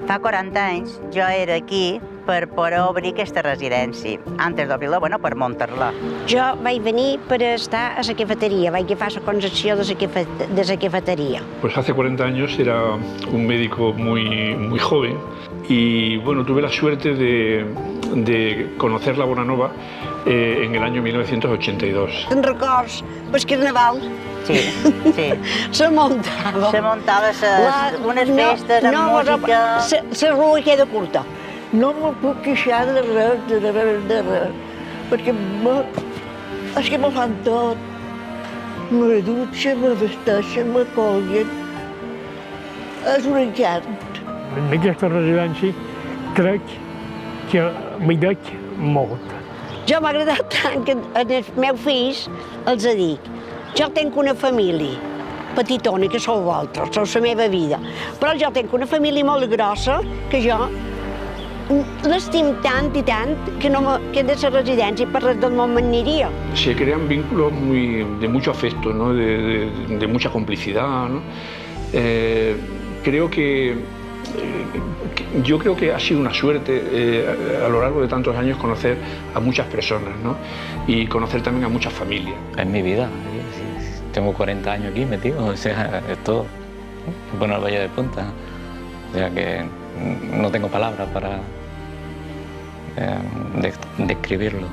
Fa 40 anys jo era aquí per poder obrir aquesta residència. Antes d'obrir-la, bueno, per muntar-la. Jo vaig venir per estar a la cafeteria, vaig agafar la concessió de la cafetería. Pues hace 40 años era un médico muy joven y bueno, tuve la suerte de conocer la Bonanova en el año 1982. Te'n records? Pel carnaval? Sí, sí. Se muntava. Se muntava unes festes amb música... La rua queda curta. No me puc queixar de res, perquè és que me fan tot. Me dutxen, me vesteixen, me colguen. És un encant. En aquesta residència crec que m'hi dec molt. Jo m'ha agradat tant que als meus fills els dic, jo tinc una família petitona, que sou vosaltres, sou la meva vida, però jo tinc una família molt grossa que jo l'estim tant i tant que de la residència per res del món m'aniria. Se crean vínculos de mucho afecto, ¿no? de mucha complicidad, ¿no? Yo creo que ha sido una suerte a lo largo de tantos años conocer a muchas personas, ¿no? Y conocer también a muchas familias. Es mi vida, tengo 40 años aquí metido, o sea, es todo. Bueno, el Valle de Punta, o sea que no tengo palabras para describirlo.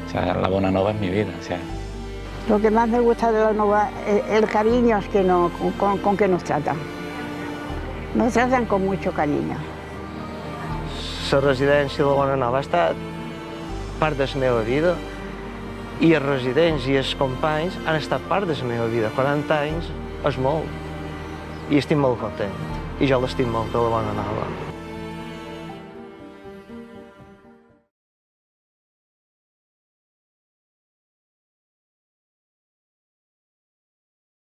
O sea, la Bonanova es mi vida, o sea. Lo que más me gusta de la Nova es el cariño con que nos tratan. Nos tratan con mucho cariño. La residència de la Bonanova ha estat part de la meva vida i els residents i els companys han estat part de la meva vida. 40 anys és molt i estic molt content i jo l'estim molt de la Bonanova.